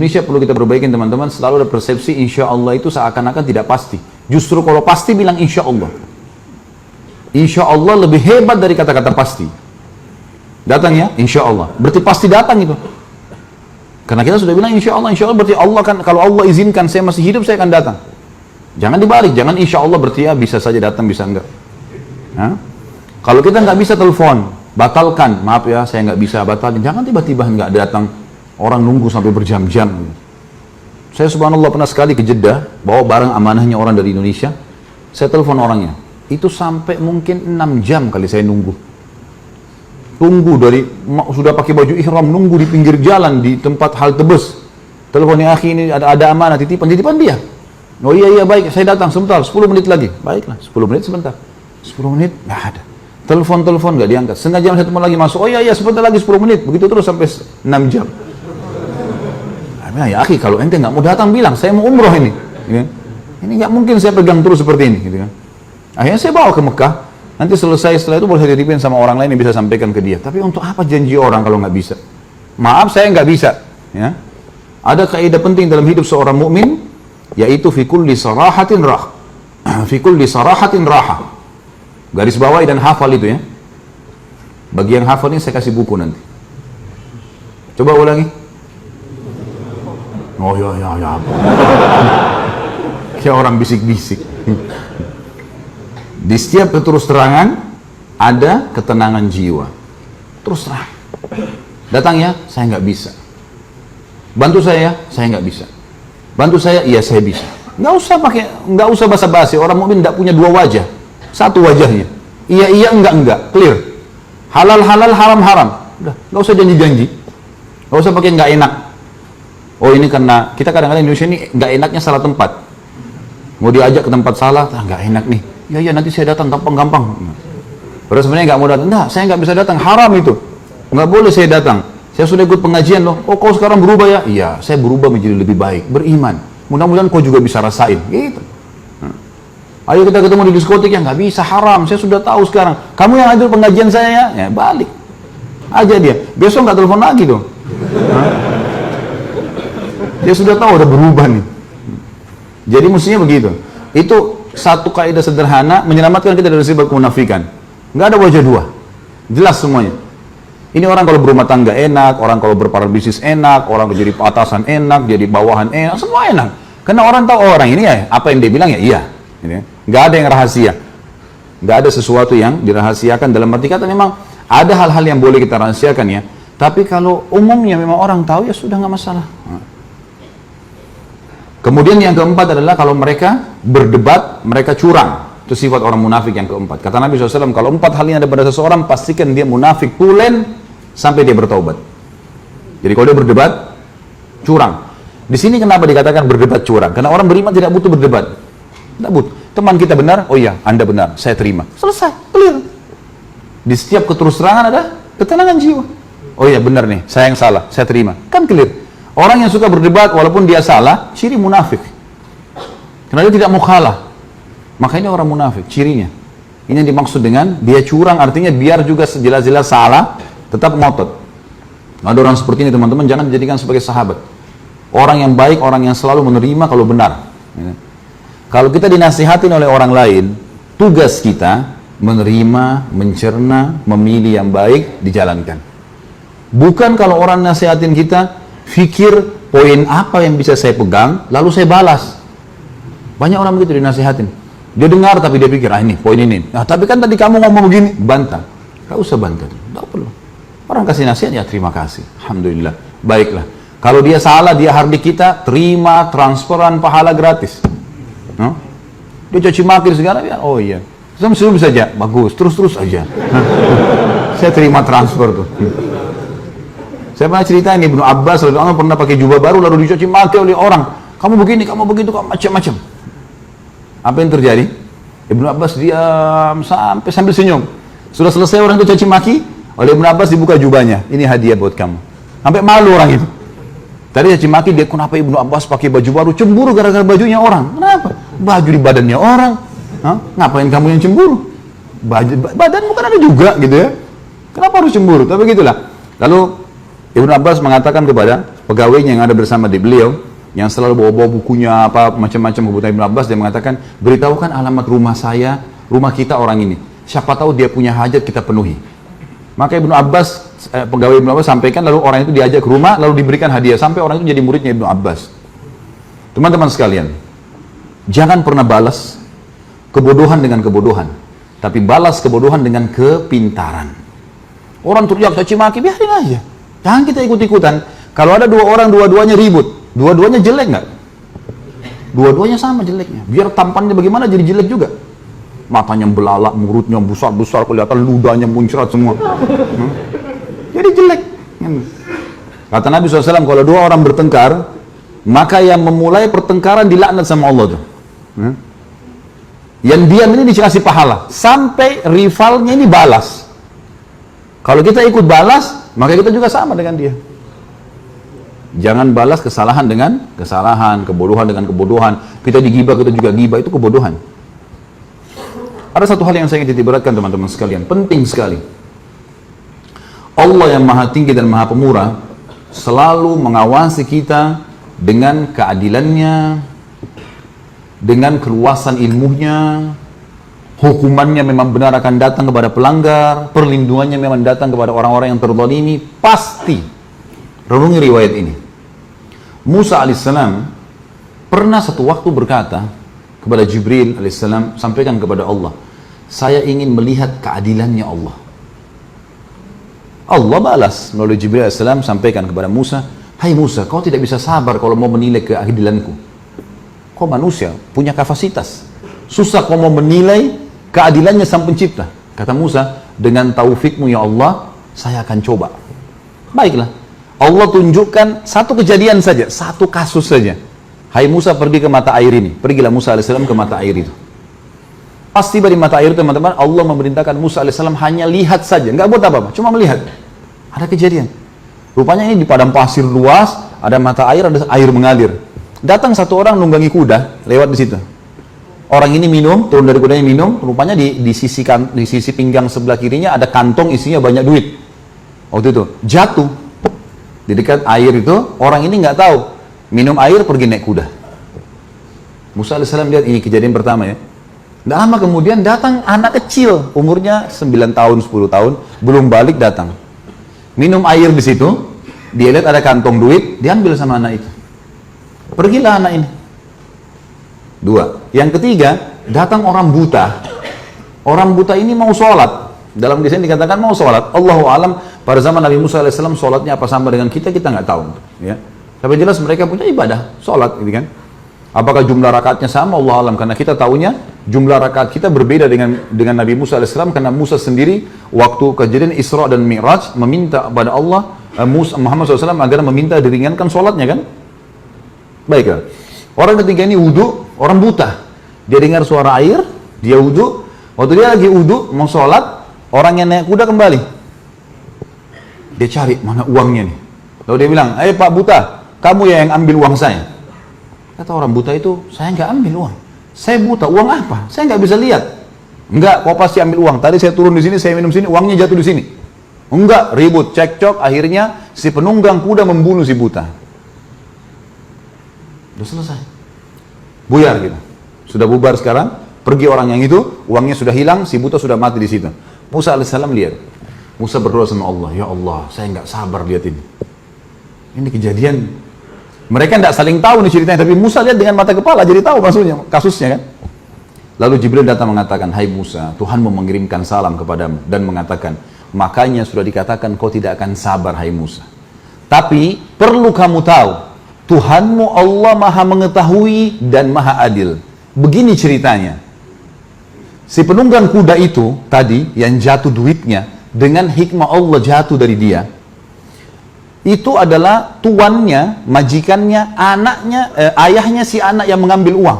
Indonesia perlu kita perbaikin teman-teman, selalu ada persepsi insya Allah itu seakan-akan tidak pasti. Justru kalau pasti bilang insya Allah. Insya Allah lebih hebat dari kata-kata pasti. Datang ya, insya Allah. Berarti pasti datang itu. Karena kita sudah bilang insya Allah berarti Allah kan, kalau Allah izinkan saya masih hidup, saya akan datang. Jangan dibalik, jangan insya Allah berarti ya bisa saja datang, bisa enggak. Nah, kalau kita nggak bisa telepon, batalkan, maaf ya saya nggak bisa, batalkan. Jangan tiba-tiba nggak datang, orang nunggu sampai berjam-jam. Saya subhanallah pernah sekali ke Jeddah, bawa barang amanahnya orang dari Indonesia, saya telepon orangnya, itu sampai mungkin 6 jam kali saya nunggu. Tunggu dari, sudah pakai baju ihram, nunggu di pinggir jalan, di tempat halte bus. Teleponnya, akhi ini ada amanah, titipan dia. Oh iya baik, saya datang sebentar, 10 menit lagi. Baiklah, 10 menit sebentar. 10 menit, nggak ada. Telepon nggak diangkat. Setengah jam satu lagi masuk. Oh iya sebentar lagi 10 menit. Begitu terus sampai 6 jam. Ya akhi, kalau ente nggak mau datang bilang, saya mau umroh ini. Ya. Ini nggak mungkin saya pegang terus seperti ini. Gitu kan. Akhirnya saya bawa ke Mekah. Nanti selesai, setelah itu boleh saya titipin sama orang lain yang bisa sampaikan ke dia. Tapi untuk apa janji orang kalau nggak bisa? Maaf, saya nggak bisa. Ya. Ada kaidah penting dalam hidup seorang mukmin, yaitu fi kulli sarahatin rah. Fi kulli sarahatin raha. Garis bawahi dan hafal itu ya. Bagi yang hafal ini saya kasih buku nanti. Coba ulangi. Oh ya. Kayak orang bisik-bisik. Di setiap terus terangan ada ketenangan jiwa. Terus terang. Datang ya, saya nggak bisa. Bantu saya nggak bisa. Bantu saya, iya saya bisa. Nggak usah basa-basi. Orang mukmin nggak punya dua wajah. Satu wajahnya. Iya, enggak. Clear. Halal, haram. Udah, nggak usah janji-janji. Nggak usah pakai nggak enak. Oh ini karena kita kadang-kadang Indonesia ini nggak enaknya salah tempat. Mau diajak ke tempat salah, nggak enak nih. Iya nanti saya datang gampang. Padahal sebenarnya nggak mau datang. Nah, saya nggak bisa datang, haram itu. Nggak boleh saya datang. Saya sudah ikut pengajian loh. Oh kau sekarang berubah ya? Iya, saya berubah menjadi lebih baik, beriman. Mudah-mudahan kau juga bisa rasain. Gitu. Ayo kita ketemu di diskotik, ya nggak bisa, haram. Saya sudah tahu sekarang. Kamu yang hadir pengajian saya ya balik aja dia. Besok nggak telepon lagi dong. Dia sudah tahu udah berubah nih. Jadi mestinya begitu. Itu satu kaidah sederhana menyelamatkan kita dari sifat kemunafikan. Nggak ada wajah dua. Jelas semuanya. Ini orang kalau berumah tangga enak, orang kalau berparan bisnis enak, orang jadi atasan enak, jadi bawahan enak, semua enak. Karena orang tahu orang ini ya apa yang dia bilang ya iya. Nggak ada yang rahasia. Nggak ada sesuatu yang dirahasiakan. Dalam arti kata memang ada hal-hal yang boleh kita rahasiakan ya. Tapi kalau umumnya memang orang tahu ya sudah nggak masalah. Kemudian yang keempat adalah kalau mereka berdebat, mereka curang. Itu sifat orang munafik yang keempat. Kata Nabi SAW, kalau 4 hal ini ada pada seseorang, pastikan dia munafik tulen sampai dia bertaubat. Jadi kalau dia berdebat, curang. Di sini kenapa dikatakan berdebat curang? Karena orang beriman tidak butuh berdebat. Tidak butuh. Teman kita benar, oh iya, Anda benar, saya terima. Selesai, clear. Di setiap keterus-terangan ada ketenangan jiwa. Oh iya, benar nih, saya yang salah, saya terima. Kan clear. Orang yang suka berdebat walaupun dia salah, ciri munafik. Karena dia tidak mau kalah. Makanya orang munafik, cirinya. Ini yang dimaksud dengan dia curang, artinya biar juga jelas-jelas salah, tetap ngotot. Ada orang seperti ini teman-teman, jangan dijadikan sebagai sahabat. Orang yang baik, orang yang selalu menerima kalau benar. Kalau kita dinasihatin oleh orang lain, tugas kita menerima, mencerna, memilih yang baik, dijalankan. Bukan kalau orang nasihatin kita, fikir poin apa yang bisa saya pegang, lalu saya balas. Banyak orang begitu dinasihatin. Dia dengar tapi dia pikir, ini poin ini. Nah tapi kan tadi kamu ngomong begini, bantah. Gak usah bantah, gak perlu. Orang kasih nasihat, ya terima kasih. Alhamdulillah, baiklah. Kalau dia salah, dia hardik kita, terima transferan pahala gratis. Dia caci maki segala, ya, oh iya. Senyum saja, bagus, terus aja. Saya terima transfer tuh. Saya pernah cerita ini, Ibnu Abbas pernah pakai jubah baru lalu dicaci maki oleh orang. Kamu begini, kamu begitu, kamu macam-macam. Apa yang terjadi? Ibnu Abbas diam sambil senyum. Sudah selesai orang itu caci maki, oleh Ibnu Abbas dibuka jubahnya. Ini hadiah buat kamu. Sampai malu orang itu. Tadi caci maki dia, kenapa Ibnu Abbas pakai baju baru? Cemburu gara-gara bajunya orang. Kenapa? Baju di badannya orang. Ngapain kamu yang cemburu? Badan bukan ada juga gitu ya. Kenapa harus cemburu? Tapi begitulah. Lalu Ibnu Abbas mengatakan kepada pegawainya yang ada bersama di beliau, yang selalu bawa-bawa bukunya apa macam-macam kebutuhan Ibnu Abbas, dia mengatakan, beritahukan alamat rumah saya, rumah kita orang ini. Siapa tahu dia punya hajat kita penuhi. Maka Ibnu Abbas, pegawai Ibnu Abbas sampaikan, lalu orang itu diajak ke rumah, lalu diberikan hadiah, sampai orang itu jadi muridnya Ibnu Abbas. Teman-teman sekalian, jangan pernah balas kebodohan dengan kebodohan, tapi balas kebodohan dengan kepintaran. Orang teriak caci maki, biarin aja. Jangan kita ikut-ikutan. Kalau ada dua orang, dua-duanya ribut, dua-duanya jelek nggak? Dua-duanya sama jeleknya. Biar tampannya bagaimana jadi jelek juga. Matanya belalak, mulutnya besar-besar, kelihatan ludahnya muncrat semua. Jadi jelek. Kata Nabi SAW, kalau dua orang bertengkar, maka yang memulai pertengkaran dilaknat sama Allah tuh. Yang diam ini dikasih pahala, sampai rivalnya ini balas. Kalau kita ikut balas, maka kita juga sama dengan dia. Jangan balas kesalahan dengan kesalahan, kebodohan dengan kebodohan. Kita digibah, kita juga gibah, itu kebodohan. Ada satu hal yang saya ingin titik beratkan teman-teman sekalian, penting sekali. Allah yang maha tinggi dan maha pemurah selalu mengawasi kita dengan keadilannya, dengan keluasan ilmunya. Hukumannya memang benar akan datang kepada pelanggar, perlindungannya memang datang kepada orang-orang yang terzalimi, pasti. Renungi riwayat ini. Musa alaihissalam pernah satu waktu berkata kepada Jibril alaihissalam, sampaikan kepada Allah, saya ingin melihat keadilannya Allah. Allah balas melalui Jibril alaihissalam, sampaikan kepada Musa, hai Musa, kau tidak bisa sabar kalau mau menilai keadilanku. Kau manusia, punya kapasitas. Susah kau mau menilai keadilannya sang pencipta. Kata Musa, dengan taufikmu ya Allah, saya akan coba. Baiklah, Allah tunjukkan satu kejadian saja, satu kasus saja. Hai Musa, pergi ke mata air ini. Pergilah Musa AS ke mata air itu. Pas tiba di mata air itu teman-teman, Allah memerintahkan Musa AS hanya lihat saja, nggak buat apa-apa, cuma melihat. Ada kejadian. Rupanya ini di padang pasir luas, ada mata air, ada air mengalir. Datang satu orang nunggangi kuda, lewat di situ. Orang ini minum, turun dari kudanya minum, rupanya di sisi pinggang sebelah kirinya ada kantong isinya banyak duit. Waktu itu jatuh di dekat air itu, orang ini nggak tahu, minum air pergi naik kuda. Musa alaihissalam lihat, ini kejadian pertama ya. Nggak lama kemudian datang anak kecil, umurnya 9 tahun, 10 tahun, belum balik datang. Minum air di situ, dia lihat ada kantong duit, diambil sama anak itu. Pergilah anak ini. Dua. Yang ketiga, datang orang buta. Orang buta ini mau sholat. Dalam di sini dikatakan mau sholat. Allahu alam, pada zaman Nabi Musa AS sholatnya apa sama dengan kita nggak tahu. Ya. Tapi jelas mereka punya ibadah, sholat, gitu kan. Apakah jumlah rakaatnya sama? Allah alam. Karena kita tahunya jumlah rakaat kita berbeda dengan Nabi Musa AS, karena Musa sendiri waktu kejadian Isra dan Mi'raj meminta kepada Allah, Muhammad SAW agar meminta diringankan sholatnya kan. Baiklah. Orang ketiga ini wudhu, orang buta. Dia dengar suara air, dia wudhu. Waktu dia lagi wudhu, mau sholat, orang yang naik kuda kembali. Dia cari, mana uangnya nih. Lalu dia bilang, Pak buta, kamu yang ambil uang saya. Kata orang buta itu, saya nggak ambil uang. Saya buta, uang apa? Saya nggak bisa lihat. Enggak, kau pasti ambil uang. Tadi saya turun di sini, saya minum sini, uangnya jatuh di sini. Enggak, ribut, cekcok, akhirnya si penunggang kuda membunuh si buta. Udah selesai, buyar gitu, sudah bubar sekarang, pergi orang yang itu, uangnya sudah hilang, si buta sudah mati di situ. Musa alaihissalam lihat, Musa berdoa sama Allah, ya Allah, saya nggak sabar lihat ini. Ini kejadian, mereka nggak saling tahu nih ceritanya, tapi Musa lihat dengan mata kepala, jadi tahu maksudnya, kasusnya kan. Lalu Jibril datang mengatakan, hai Musa, Tuhanmu mengirimkan salam kepadamu dan mengatakan, makanya sudah dikatakan kau tidak akan sabar, hai Musa. Tapi perlu kamu tahu, Tuhanmu Allah maha mengetahui dan maha adil. Begini ceritanya. Si penunggang kuda itu tadi yang jatuh duitnya, dengan hikmah Allah jatuh dari dia. Itu adalah tuannya, majikannya, anaknya, ayahnya si anak yang mengambil uang.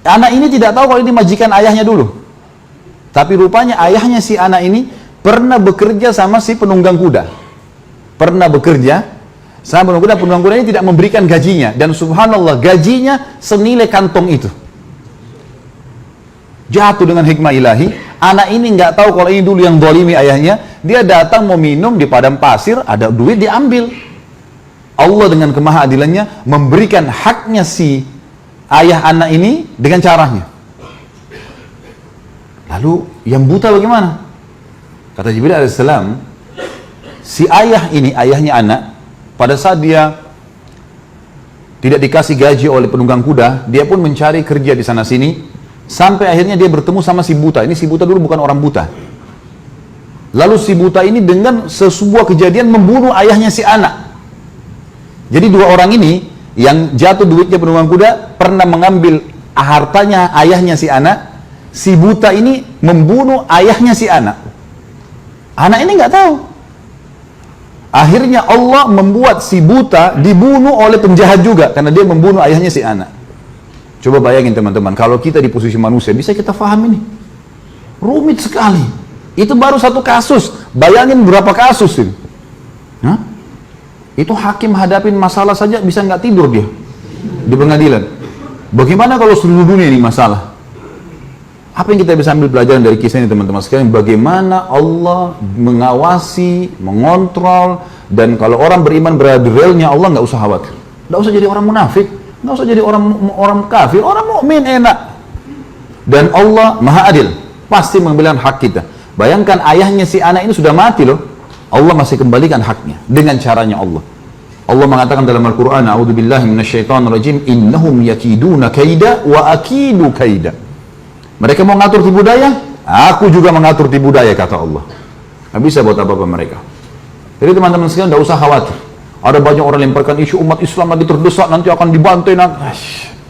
Anak ini tidak tahu kalau ini majikan ayahnya dulu. Tapi rupanya ayahnya si anak ini pernah bekerja sama si penunggang kuda. Pernah bekerja. Sama penunggang kuda ini tidak memberikan gajinya, dan subhanallah gajinya senilai kantong itu. Jatuh dengan hikmah ilahi, anak ini nggak tahu kalau ini dulu yang zalimi ayahnya, dia datang mau minum di padang pasir, ada duit diambil. Allah dengan kemahaadilannya memberikan haknya si ayah anak ini dengan caranya. Lalu yang buta bagaimana? Kata Jibril alaihissalam, si ayah ini, ayahnya anak, pada saat dia tidak dikasih gaji oleh penunggang kuda, dia pun mencari kerja di sana sini, sampai akhirnya dia bertemu sama si buta. Ini si buta dulu bukan orang buta. Lalu si buta ini dengan sebuah kejadian membunuh ayahnya si anak. Jadi dua orang ini yang jatuh duitnya penunggang kuda pernah mengambil hartanya ayahnya si anak. Si buta ini membunuh ayahnya si anak. Anak ini nggak tahu. Akhirnya Allah membuat si buta dibunuh oleh penjahat juga karena dia membunuh ayahnya si anak. Coba bayangin teman-teman, kalau kita di posisi manusia, bisa kita paham ini? Rumit sekali. Itu baru satu kasus. Bayangin berapa kasus ini. Hah? Itu hakim hadapin masalah saja bisa nggak tidur dia di pengadilan. Bagaimana kalau seluruh dunia ini masalah? Apa yang kita bisa ambil pelajaran dari kisah ini teman-teman sekalian? Bagaimana Allah mengawasi, mengontrol, dan kalau orang beriman berada di relnya Allah, nggak usah khawatir. Nggak usah jadi orang munafik, nggak usah jadi orang kafir, orang mukmin enak. Dan Allah Maha Adil, pasti mengambil hak kita. Bayangkan ayahnya si anak ini sudah mati loh. Allah masih kembalikan haknya dengan caranya Allah. Allah mengatakan dalam Al-Quran, A'udzubillahi minasyaitonirrajim, innahum yakiduna kaida wa akidu kaida. Mereka mau ngatur tipu daya, aku juga mengatur tipu daya, kata Allah. Nggak bisa buat apa-apa mereka. Jadi teman-teman sekalian, nggak usah khawatir. Ada banyak orang lemparkan isu umat Islam lagi terdesak, nanti akan dibantai.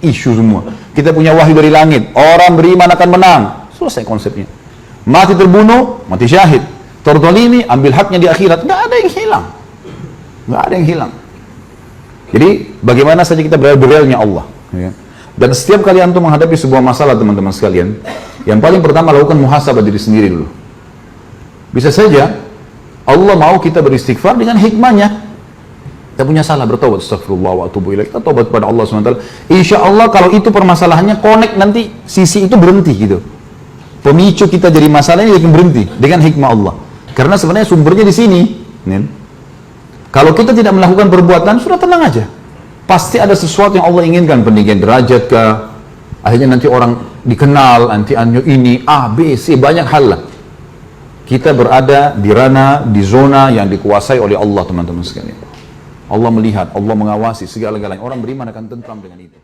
Isu semua. Kita punya wahyu dari langit. Orang beriman akan menang. Selesai konsepnya. Mati terbunuh, mati syahid. Terdolimi, ambil haknya di akhirat. Nggak ada yang hilang. Nggak ada yang hilang. Jadi, bagaimana saja kita berada di realnya Allah. Ya. Dan setiap kali antum menghadapi sebuah masalah teman-teman sekalian, yang paling pertama lakukan muhasabah diri sendiri dulu. Bisa saja Allah mau kita beristighfar dengan hikmahnya. Kita punya salah, bertobat, astagfirullah wa atubu ilaih, kita tobat kepada Allah SWT. Insya Allah kalau itu permasalahannya connect, nanti sisi itu berhenti gitu. Pemicu kita jadi masalah ini akan berhenti dengan hikmah Allah. Karena sebenarnya sumbernya di sini. Kalau kita tidak melakukan perbuatan, sudah tenang aja. Pasti ada sesuatu yang Allah inginkan, peninggian derajat kah, akhirnya nanti orang dikenal, nanti anyo ini, A, B, C, banyak hal lah. Kita berada di ranah, di zona yang dikuasai oleh Allah teman-teman sekalian. Allah melihat, Allah mengawasi segala-galanya. Orang beriman akan tentram dengan itu.